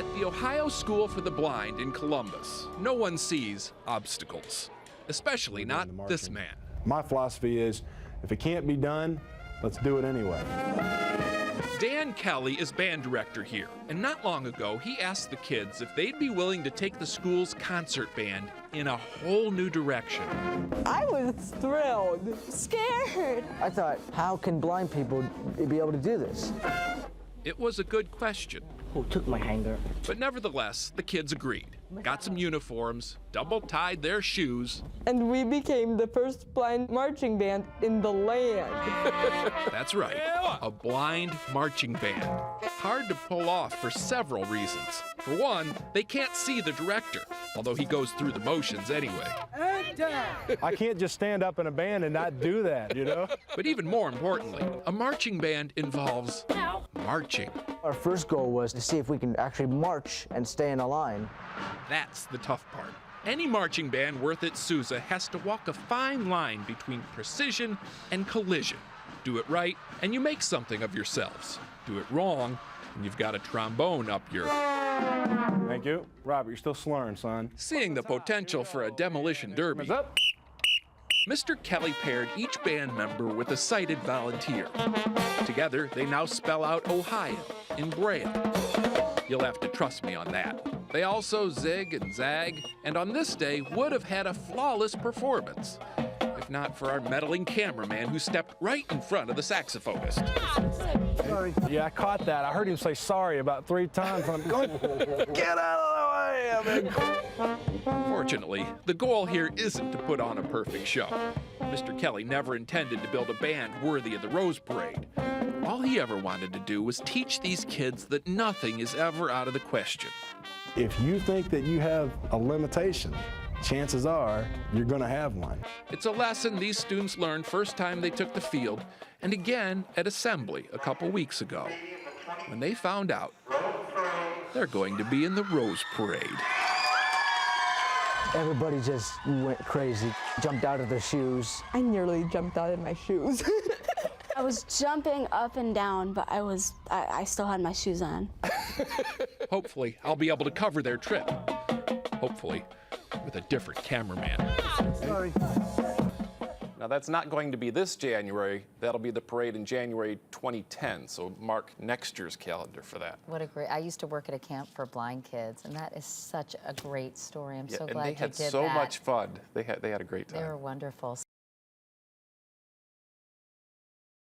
At the Ohio School for the Blind in Columbus, no one sees obstacles, especially not this man. My philosophy is, if it can't be done, let's do it anyway. Dan Kelly is band director here, and not long ago he asked the kids if they'd be willing to take the school's concert band in a whole new direction. I was thrilled. Scared. I thought, how can blind people be able to do this? It was a good question. Who took my hanger? But nevertheless, the kids agreed. Got some uniforms, double-tied their shoes. And we became the first blind marching band in the land. That's right, a blind marching band. Hard to pull off for several reasons. For one, they can't see the director, although he goes through the motions anyway. I can't just stand up in a band and not do that, you know? But even more importantly, a marching band involves marching. Our first goal was to see if we can actually march and stay in a line. That's the tough part. Any marching band worth its Sousa has to walk a fine line between precision and collision. Do it right, and you make something of yourselves. Do it wrong, and you've got a trombone up your... Thank you. Robert, you're still slurring, son. Seeing the potential for a demolition derby, Up. Mr. Kelly paired each band member with a sighted volunteer. Together, they now spell out Ohio in Braille. You'll have to trust me on that. They also zig and zag, and on this day would have had a flawless performance, if not for our meddling cameraman who stepped right in front of the saxophonist. Sorry. Yeah, I caught that. I heard him say sorry about 3 times. I'm going, get out of the way, Fortunately, the goal here isn't to put on a perfect show. Mr. Kelly never intended to build a band worthy of the Rose Parade. All he ever wanted to do was teach these kids that nothing is ever out of the question. If you think that you have a limitation, chances are you're going to have one. It's a lesson these students learned first time they took the field, and again at assembly a couple weeks ago, when they found out they're going to be in the Rose Parade. Everybody just went crazy, jumped out of their shoes. I nearly jumped out of my shoes. I was jumping up and down, but I still had my shoes on. Hopefully, I'll be able to cover their trip. Hopefully, with a different cameraman. Sorry. Now, that's not going to be this January. That'll be the parade in January 2010, so mark next year's calendar for that. What a great, I used to work at a camp for blind kids, and that is such a great story. I'm so glad you did that. And they had so much fun. They had a great time. They were wonderful.